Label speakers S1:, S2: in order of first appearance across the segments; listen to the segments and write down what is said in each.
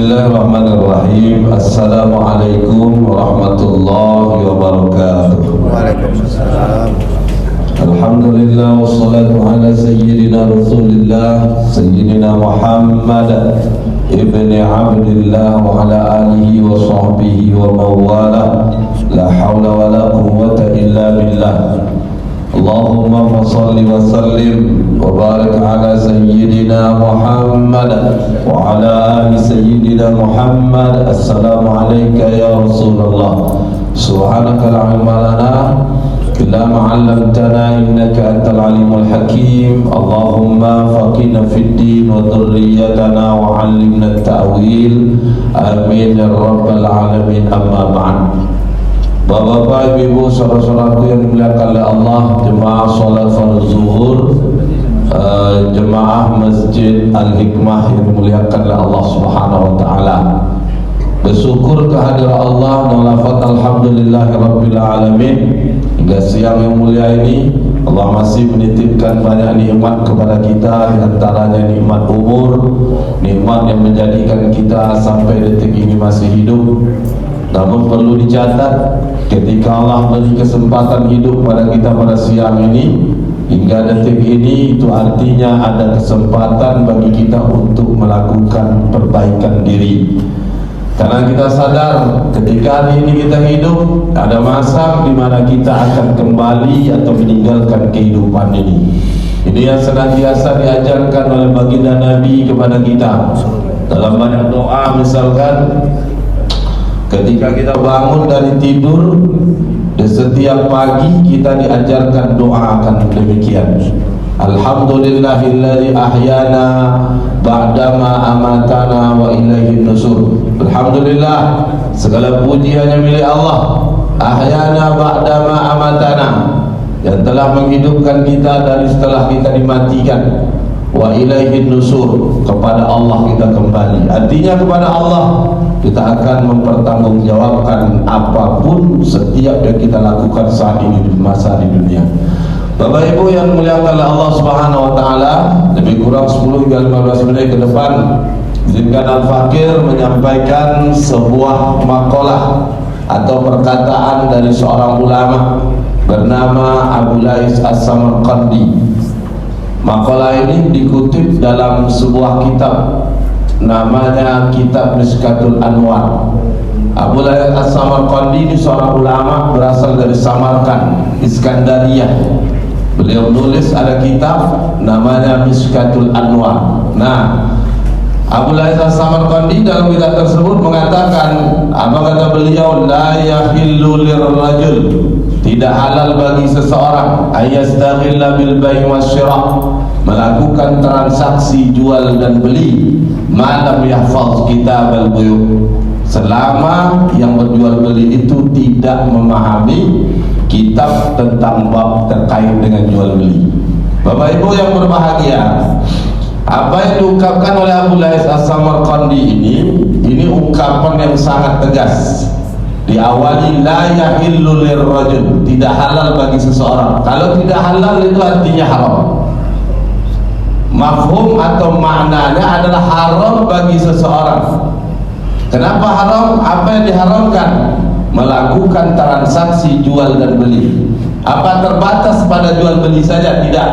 S1: Bismillahirrahmanirrahim. Assalamualaikum warahmatullahi wabarakatuh.
S2: Waalaikumsalam.
S1: Alhamdulillah wassalatu ala sayyidina Rasulillah Sayyidina Muhammad ibni Abdillah wa ala alihi wa sahbihi wa mawala. La hawla wa la quwwata illa billah. Allahumma salli wa sallim wa barik ala sayyidina Muhammad wa ala ali sayyidina Muhammad. Assalamu alayka ya Rasulullah. Subhanaka la ilma lana illa ma 'allamtana innaka antal alimul hakim. Allahumma faqihna fid din wa dhurriyyatana wa 'allimna at-ta'wil. Amin ya rabbal alamin. Amma ba'd. Bapak-bapak, ibu-ibu, saudara-saudaraku yang dimuliakan oleh Allah, jemaah salat fardu zuhur, jemaah Masjid Al-Hikmah yang dimuliakan oleh Allah Subhanahu wa taala. Bersyukur kehadirat Allah dan lafaz alhamdulillahirabbil alamin. Hingga siang yang mulia ini Allah masih menitipkan banyak nikmat kepada kita, di antaranya nikmat umur, nikmat yang menjadikan kita sampai detik ini masih hidup. Namun perlu dicatat, ketika Allah beri kesempatan hidup pada kita pada siang ini hingga detik ini, itu artinya ada kesempatan bagi kita untuk melakukan perbaikan diri. Karena kita sadar ketika hari ini kita hidup, ada masa di mana kita akan kembali atau meninggalkan kehidupan ini. Ini yang senantiasa diajarkan oleh baginda Nabi kepada kita dalam banyak doa. Misalkan ketika kita bangun dari tidur, di setiap pagi kita diajarkan doa akan demikian. Alhamdulillahilladzi ahyana ba'dama amatana wa ilaihin nusur. Alhamdulillah, segala puji hanya milik Allah. Ahyana ba'dama amatana, yang telah menghidupkan kita dari setelah kita dimatikan. Wa ilaihin nusur, kepada Allah kita kembali. Artinya kepada Allah kita akan mempertanggungjawabkan apapun setiap yang kita lakukan saat ini di masa di dunia. Bapak Ibu yang dimuliakan oleh Allah Subhanahu wa taala, lebih kurang 10 hingga 15 menit ke depan izinkan Al-Fakir menyampaikan sebuah makalah atau perkataan dari seorang ulama bernama Abu Lais As-Samarqandi. Makalah ini dikutip dalam sebuah kitab namanya Kitab Mishkatul Anwar. Abu Lais As-Samarqandi ini seorang ulama berasal dari Samarkand, Iskandariyah. Beliau menulis ada kitab namanya Mishkatul Anwar. Nah, Abu Lais As-Samarqandi dalam kitab tersebut mengatakan, apa kata beliau? La yahillu lirrajul, tidak halal bagi seseorang ayastaghilla bil bai' wasyira', melakukan transaksi jual dan beli, malam yahfaz kitab al-buyu', selama yang berjual beli itu tidak memahami kitab tentang bab terkait dengan jual beli. Bapak Ibu yang berbahagia, apa yang diungkapkan oleh Abu Lais As-Samarqandi ini ungkapan yang sangat tegas. Diawali la yahillu lirrajul, tidak halal bagi seseorang. Kalau tidak halal itu artinya haram. Mafhum atau maknanya adalah haram bagi seseorang. Kenapa haram? Apa yang diharamkan? Melakukan transaksi jual dan beli. Apa terbatas pada jual beli saja? Tidak.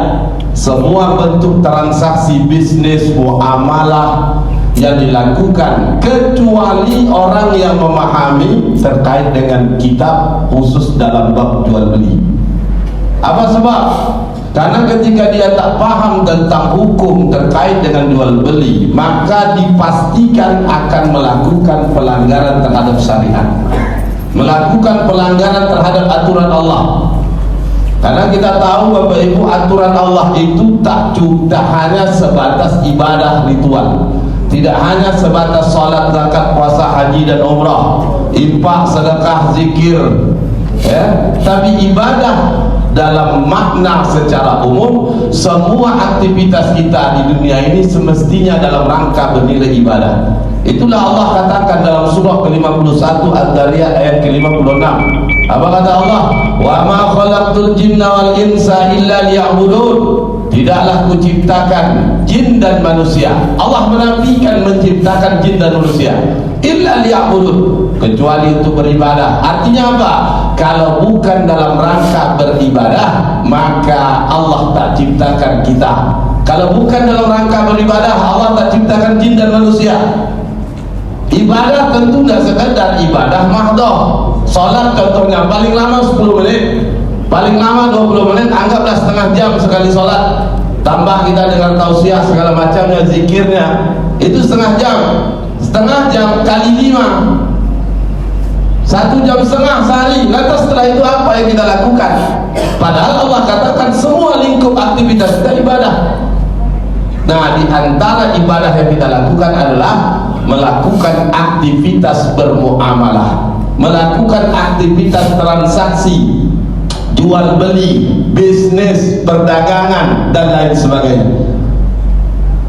S1: Semua bentuk transaksi bisnis, muamalah yang dilakukan, kecuali orang yang memahami terkait dengan kitab khusus dalam bab jual beli. Apa sebab? Karena ketika dia tak paham tentang hukum terkait dengan jual beli, maka dipastikan akan melakukan pelanggaran terhadap syariat, melakukan pelanggaran terhadap aturan Allah. Karena kita tahu Bapak Ibu, aturan Allah itu tak hanya sebatas ibadah ritual, tidak hanya sebatas salat, zakat, puasa, haji dan umrah, infak, sedekah, zikir, ya, tapi ibadah dalam makna secara umum. Semua aktivitas kita di dunia ini semestinya dalam rangka bernilai ibadah. Itulah Allah katakan dalam surah ke-51 Ad-Dariyat ayat ke-56. Apa kata Allah? Wa ma khalaqtul jinna wal insa illa liya'budun. tidaklah kuciptakan jin dan manusia. Allah menafikan menciptakan jin dan manusia, illa liya'budun, kecuali untuk beribadah. Artinya apa? Kalau bukan dalam rangka beribadah, maka Allah tak ciptakan kita. Kalau bukan dalam rangka beribadah, Allah tak ciptakan jin dan manusia. Ibadah tentu tidak sekadar ibadah mahdoh. Salat contohnya paling lama 10 menit, paling lama 20 menit, anggaplah setengah jam sekali salat. Tambah kita dengan tausiah segala macamnya, zikirnya, itu setengah jam kali 5, 1 jam setengah sehari. Lantas setelah itu apa yang kita lakukan? Padahal Allah katakan semua lingkup aktivitas kita ibadah. Nah, di antara ibadah yang kita lakukan adalah melakukan aktivitas bermuamalah, melakukan aktivitas transaksi, jual beli, bisnis, perdagangan, dan lain sebagainya.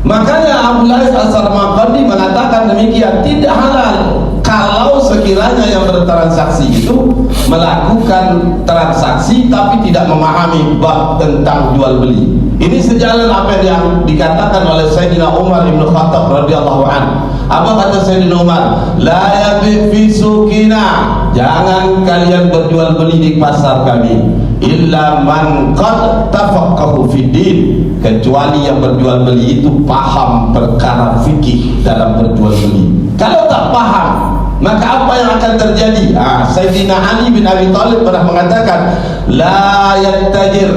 S1: Makanya Abu Lais As-Sarmaqandi mengatakan demikian, tidak halal kalau sekiranya yang bertransaksi itu melakukan transaksi tapi tidak memahami bab tentang jual beli. Ini sejalan apa yang dikatakan oleh Sayyidina Umar bin Khattab radhiyallahu anhu. Apa kata Sayyidina Umar? La yabi fi suqina, jangan kalian berjual beli di pasar kami, illa man qad tafaqqahu fid din, kecuali yang berjual beli itu paham perkara fikih dalam berjual beli. Kalau tak paham, maka apa yang akan terjadi? Sayyidina Ali bin Abi Thalib pernah mengatakan, la yattajir,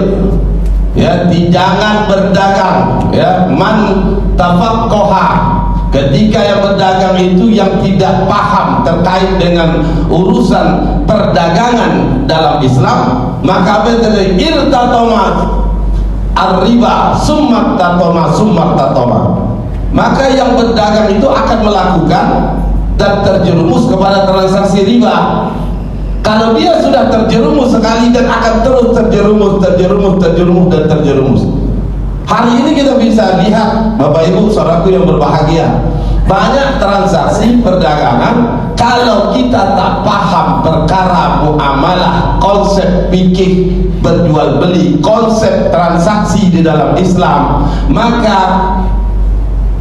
S1: ya, jangan berdagang, ya, man tafaqqaha, ketika yang berdagang itu yang tidak paham terkait dengan urusan perdagangan dalam Islam, maka apa yang terjadi? Irtatoma ar-riba summa tatoma, maka yang berdagang itu akan melakukan dan terjerumus kepada transaksi riba. Kalau dia sudah terjerumus sekali dan akan terus terjerumus. Hari ini kita bisa lihat, Bapak Ibu saudaraku yang berbahagia, banyak transaksi perdagangan kalau kita tak paham perkara muamalah, konsep fikih berjual beli, konsep transaksi di dalam Islam, maka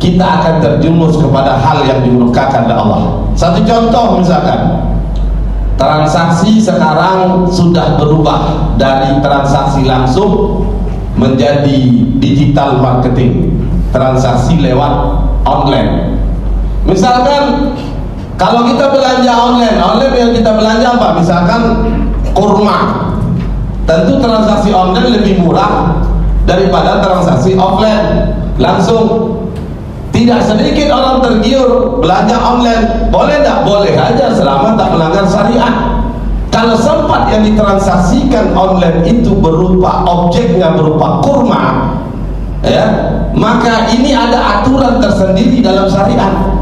S1: kita akan terjerumus kepada hal yang dimurkakan oleh Allah. Satu contoh misalkan, transaksi sekarang sudah berubah dari transaksi langsung menjadi digital marketing, transaksi lewat online. Misalkan kalau kita belanja online yang kita belanja apa? Misalkan kurma, tentu transaksi online lebih murah daripada transaksi offline langsung. Tidak sedikit orang tergiur belanja online. Boleh tak? Boleh aja selama tak melanggar syariat. Kalau sempat yang ditransaksikan online itu berupa objeknya berupa kurma, ya, maka ini ada aturan tersendiri dalam syariat.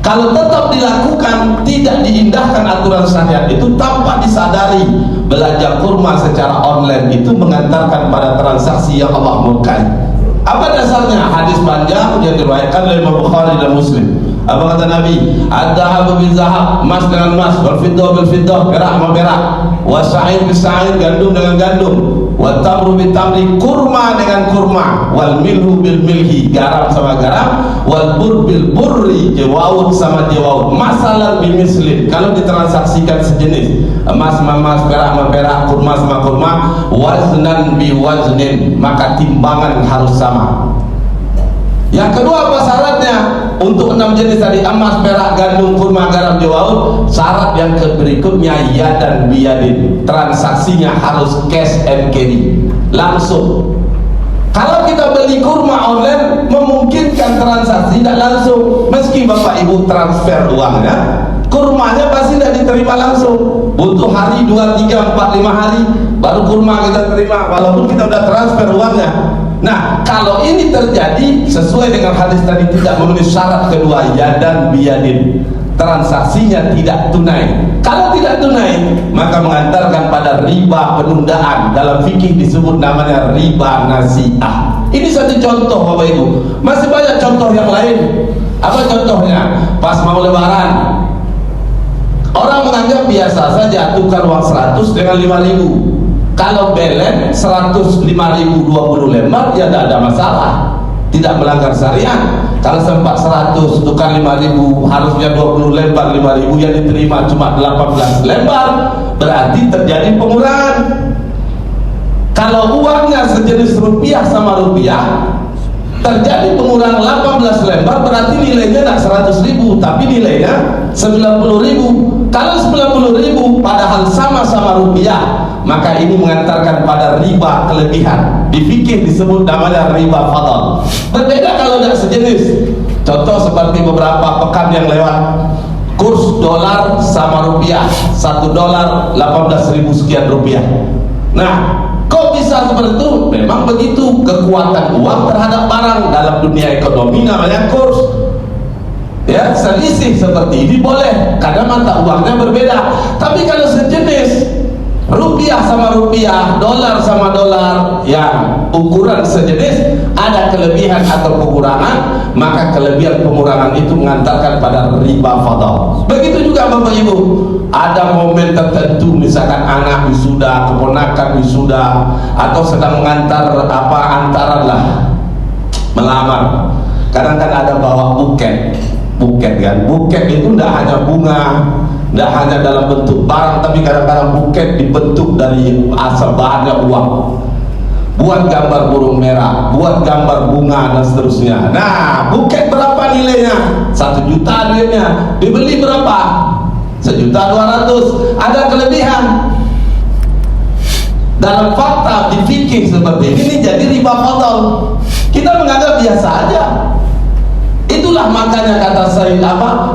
S1: Kalau tetap dilakukan, tidak diindahkan aturan syariat itu tanpa disadari, belanja kurma secara online itu mengantarkan pada transaksi yang Allah murkai. Apa dasarnya? Hadis panjang yang diriwayatkan oleh Imam Bukhari dan Muslim. Apa kata Nabi? Adzahabu bil zahab, emas dengan emas, wal fiddah bil fiddah, perak sama perak, wasa'ir bis sa'ir, gandum dengan gandum, wat tamru bil tamri, kurma dengan kurma, wal milhu bil milhi, garam sama garam, wal bur bil burri, jawawut sama jawawut, masalah bimislin. Kalau ditransaksikan sejenis, emas sama emas, perak sama perak, kurma sama kurma, waznan bi waznin, maka timbangan harus sama. Yang kedua apa syaratnya? Untuk 6 jenis tadi, emas, perak, gandum, kurma, garam, jawawut, syarat yang berikutnya ya dan biyadin, transaksinya harus cash and carry, langsung. Kalau kita beli kurma online memungkinkan transaksi tidak langsung, meski Bapak Ibu transfer uangnya, kurmanya pasti tidak diterima langsung, butuh hari 2, 3, 4, 5 hari baru kurma kita terima, walaupun kita sudah transfer uangnya. Nah, kalau ini terjadi sesuai dengan hadis tadi, tidak memenuhi syarat kedua ya dan biyadin, transaksinya tidak tunai. Kalau tidak tunai, maka mengantarkan pada riba penundaan. Dalam fikih disebut namanya riba nasi'ah. Ini satu contoh Bapak Ibu, masih banyak contoh yang lain. Apa contohnya? Pas mau lebaran, orang menganggap biasa saja tukar uang 100 dengan 5.000. Kalau balance 105.000 20 lembar ya tidak ada masalah, tidak melanggar syariat. Kalau sempat 100 tukar 5.000, harusnya 20 lembar 5.000, yang diterima cuma 18 lembar, berarti terjadi pengurangan. Kalau uangnya sejenis rupiah sama rupiah, terjadi pengurangan 18 lembar, berarti nilainya tidak 100.000 tapi nilainya 90.000. Kalau 90.000 padahal sama-sama rupiah, maka ini mengantarkan pada riba kelebihan. Di fikih disebut namanya riba fadl. Berbeda kalau tidak sejenis. Contoh seperti beberapa pekan yang lewat, kurs dolar sama rupiah, 1 dolar 18.000 sekian rupiah. Nah, kok bisa seperti itu? Memang begitu kekuatan uang terhadap barang. Dalam dunia ekonomi namanya kurs. Ya, selisih seperti ini boleh karena mata uangnya berbeda. Tapi kalau sejenis rupiah sama rupiah, dolar sama dolar, yang ukuran sejenis, ada kelebihan atau pengurangan, maka kelebihan pengurangan itu mengantarkan pada riba fadl. Begitu juga Bapak Ibu, ada momen tertentu, misalkan anak wisuda, keponakan wisuda, atau sedang mengantar antaran lah, melamar. Kadang kan ada bawa buket kan. Buket itu tidak hanya bunga, tidak hanya dalam bentuk barang, tapi kadang-kadang buket dibentuk dari asal bahannya uang. Buat gambar burung merah, buat gambar bunga dan seterusnya. Nah, buket berapa nilainya? 1 juta duitnya. Dibeli berapa? 1.200.000. Ada kelebihan. Dalam fakta di fikih seperti ini jadi riba fadl. Kita menganggap biasa aja. Itulah makanya kata Sayyid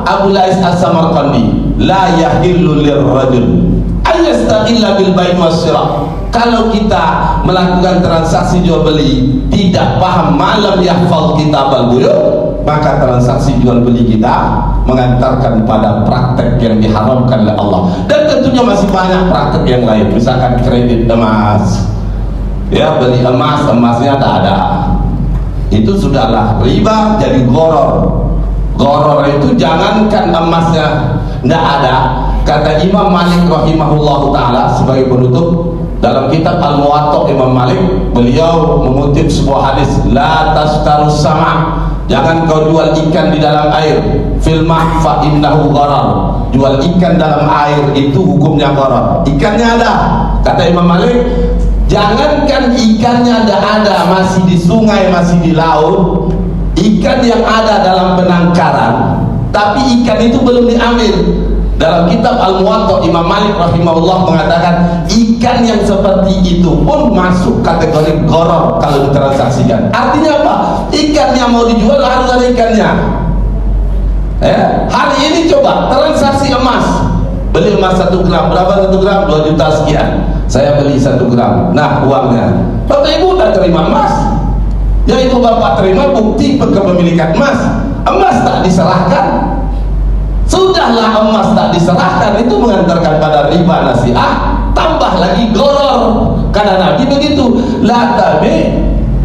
S1: Abu Lais As-Samarqandi, la yahillu lirrajul ayyastaqilla bil bai' wasyira. Kalau kita melakukan transaksi jual beli tidak paham malam yahfal kitab al-buyu', maka transaksi jual beli kita mengantarkan pada praktek yang diharamkan oleh Allah. Dan tentunya masih banyak praktek yang lain, misalkan kredit emas, ya, beli emas, emasnya tak ada, itu sudahlah riba, jadi goror. Goror itu jangankan emasnya tidak ada. Kata Imam Malik rahimahullah ta'ala sebagai penutup dalam kitab Al-Muwatta Imam Malik, beliau mengutip sebuah hadis, la tastarus sama', jangan kau jual ikan di dalam air, fil ma' fa innahu gharar. Jual ikan dalam air itu hukumnya gharar. Ikannya ada, kata Imam Malik, jangankan ikannya ada, masih di sungai, masih di laut, ikan yang ada dalam penangkaran, tapi ikan itu belum diambil. Dalam kitab Al-Muwatta Imam Malik rahimahullah mengatakan ikan yang seperti itu pun masuk kategori gharar kalau ditransaksikan. Artinya apa? Ikannya mau dijual harus ada ikannya. Hari ini coba transaksi emas, beli emas 1 gram, berapa 1 gram? 2 juta sekian. Saya beli 1 gram. Nah, uangnya Bapak Ibu udah terima emas, yaitu Bapak terima bukti kepemilikan emas. Emas tak diserahkan. Sudahlah emas tak diserahkan, itu mengantarkan pada riba nasi'ah, tambah lagi goror. Karena Nabi begitu, la tabi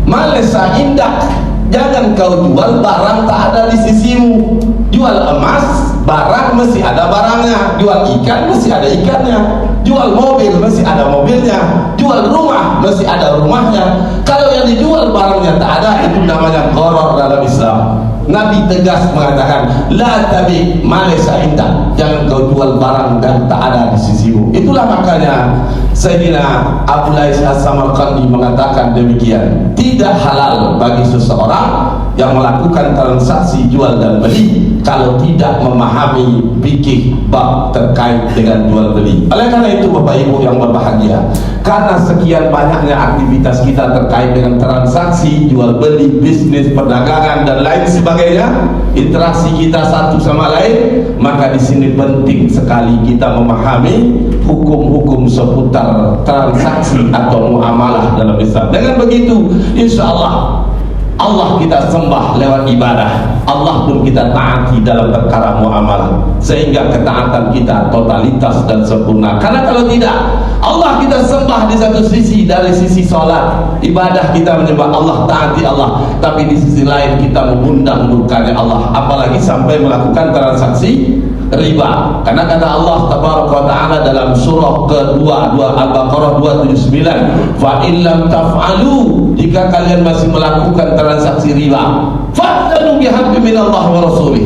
S1: malesa indak, jangan kau jual barang tak ada di sisimu. Jual emas, barang mesti ada barangnya. Jual ikan mesti ada ikannya. Jual mobil mesti ada mobilnya. Jual rumah mesti ada rumahnya. Kalau yang dijual barangnya tak ada, itu namanya goror dalam Islam. Nabi tegas mengatakan, la tabi malesa indak, jangan kau jual barang dan tak ada di sisimu. Itulah makanya Sayyidina Abu Lais As-Samarqandi mengatakan demikian, tidak halal bagi seseorang yang melakukan transaksi jual dan beli kalau tidak memahami fikih bab terkait dengan jual beli. Oleh karena itu Bapak Ibu yang berbahagia, karena sekian banyaknya aktivitas kita terkait dengan transaksi jual beli, bisnis, perdagangan dan lain sebagainya, interaksi kita satu sama lain, maka di sini penting sekali kita memahami hukum-hukum seputar transaksi atau muamalah dalam Islam. Dengan begitu, insya Allah kita sembah lewat ibadah, Allah pun kita taati dalam perkara muamalah, sehingga ketaatan kita totalitas dan sempurna. Karena kalau tidak, Allah kita sembah di satu sisi, dari sisi sholat ibadah kita menyembah Allah, taati Allah, tapi di sisi lain kita mengundang murkanya Allah, apalagi sampai melakukan transaksi riba. Karena kata Allah tabaraka wa ta'ala dalam surah kedua Al-Baqarah 279, fa illam taf'alu, jika kalian masih melakukan transaksi riba, fa'tanu bihabbi minallah wa rasulih,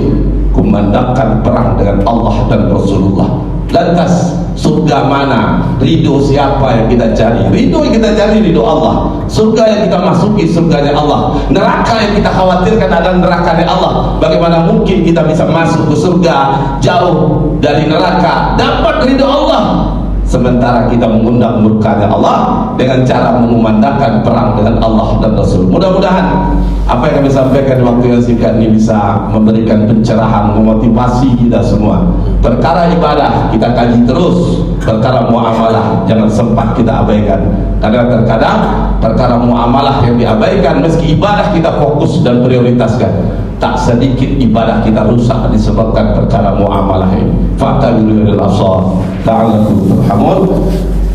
S1: kumandangkan perang dengan Allah dan Rasulullah. Lantas surga mana? Ridho siapa yang kita cari? Ridho yang kita cari ridho Allah. Surga yang kita masuki surganya Allah. Neraka yang kita khawatirkan adalah nerakanya Allah. Bagaimana mungkin kita bisa masuk ke surga jauh dari neraka, dapat ridho Allah, sementara kita mengundang murkanya Allah dengan cara mengumandangkan perang dengan Allah dan Rasul. Mudah-mudahan apa yang kami sampaikan di waktu yang singkat ini bisa memberikan pencerahan, memotivasi kita semua. Perkara ibadah kita kaji terus, perkara muamalah jangan sempat kita abaikan. Karena terkadang perkara muamalah yang diabaikan, meski ibadah kita fokus dan prioritaskan, tak sedikit ibadah kita rusak disebabkan perkara muamalah ini. Fa'tabiru lil absar la'allakum turhamun.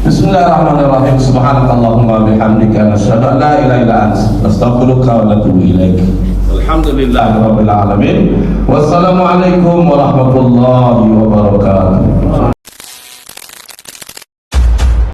S1: Bismillahirrahmanirrahim. Subhanakallahumma bihamdika nasyhadu an la ilaha illa anta nastaghfiruka wa natubu ilaik. Alhamdulillahirabbil alamin. Wassalamualaikum warahmatullahi wabarakatuh.